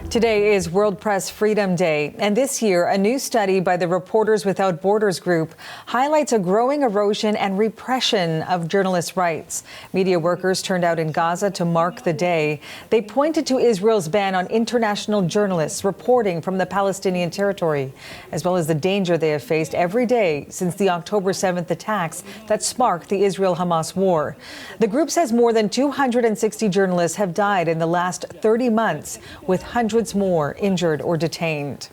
Today is World Press Freedom Day, and this year, a new study by the Reporters Without Borders group highlights a growing erosion and repression of journalists' rights. Media workers turned out in Gaza to mark the day. They pointed to Israel's ban on international journalists reporting from the Palestinian territory, as well as the danger they have faced every day since the October 7th attacks that sparked the Israel-Hamas war. The group says more than 260 journalists have died in the last 30 months, with hundreds more injured or detained.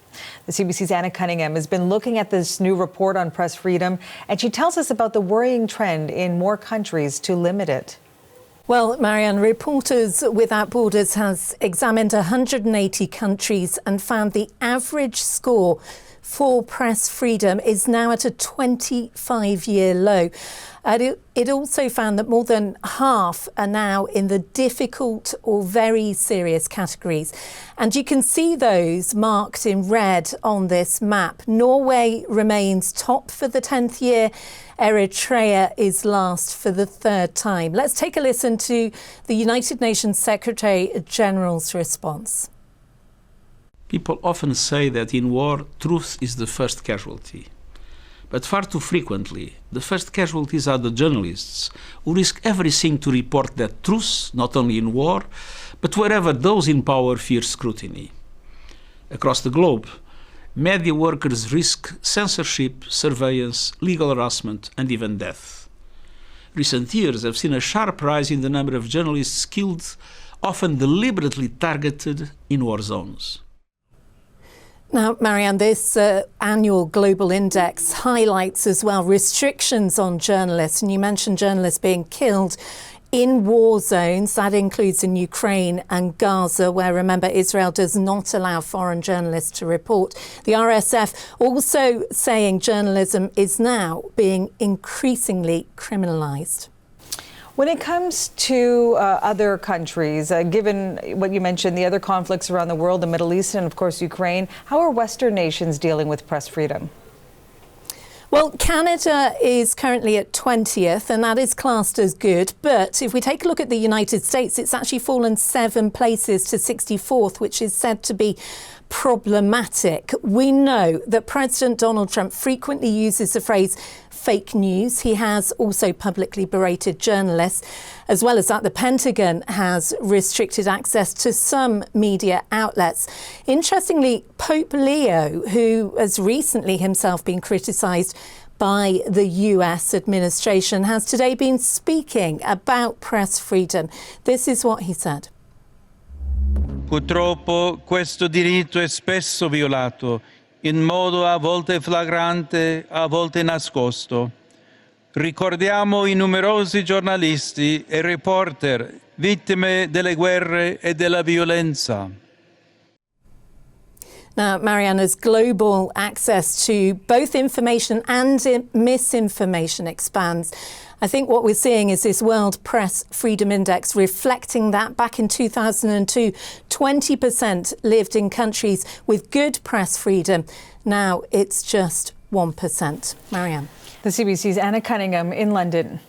The CBC's Anna Cunningham has been looking at this new report on press freedom, and she tells us about the worrying trend in more countries to limit it. Well, Marianne, Reporters Without Borders has examined 180 countries and found the average score for press freedom is now at a 25-year low. It also found that more than half are now in the difficult or very serious categories. And you can see those marked in red on this map. Norway remains top for the 10th year. Eritrea is last for the third time. Let's take a listen to the United Nations Secretary General's response. People often say that in war, truth is the first casualty. But far too frequently, the first casualties are the journalists who risk everything to report that truth, not only in war, but wherever those in power fear scrutiny. Across the globe, media workers risk censorship, surveillance, legal harassment, and even death. Recent years have seen a sharp rise in the number of journalists killed, often deliberately targeted in war zones. Now, Marianne, this annual global index highlights as well restrictions on journalists. And you mentioned journalists being killed in war zones. That includes in Ukraine and Gaza, where, remember, Israel does not allow foreign journalists to report. The RSF also saying journalism is now being increasingly criminalised. When it comes to other countries, given what you mentioned, the other conflicts around the world, the Middle East and, of course, Ukraine, how are Western nations dealing with press freedom? Well, Canada is currently at 20th, and that is classed as good. But if we take a look at the United States, it's actually fallen 7 places to 64th, which is said to be problematic. We know that President Donald Trump frequently uses the phrase fake news. He has also publicly berated journalists. As well as that, the Pentagon has restricted access to some media outlets. Interestingly, Pope Leo, who has recently himself been criticised by the US administration, has today been speaking about press freedom. This is what he said. Purtroppo questo diritto è spesso violato, in modo a volte flagrante, a volte nascosto. Ricordiamo i numerosi giornalisti e reporter vittime delle guerre e della violenza. Now, Marianne, as global access to both information and misinformation expands, I think what we're seeing is this World Press Freedom Index reflecting that. Back in 2002, 20% lived in countries with good press freedom. Now it's just 1%. Marianne. The CBC's Anna Cunningham in London.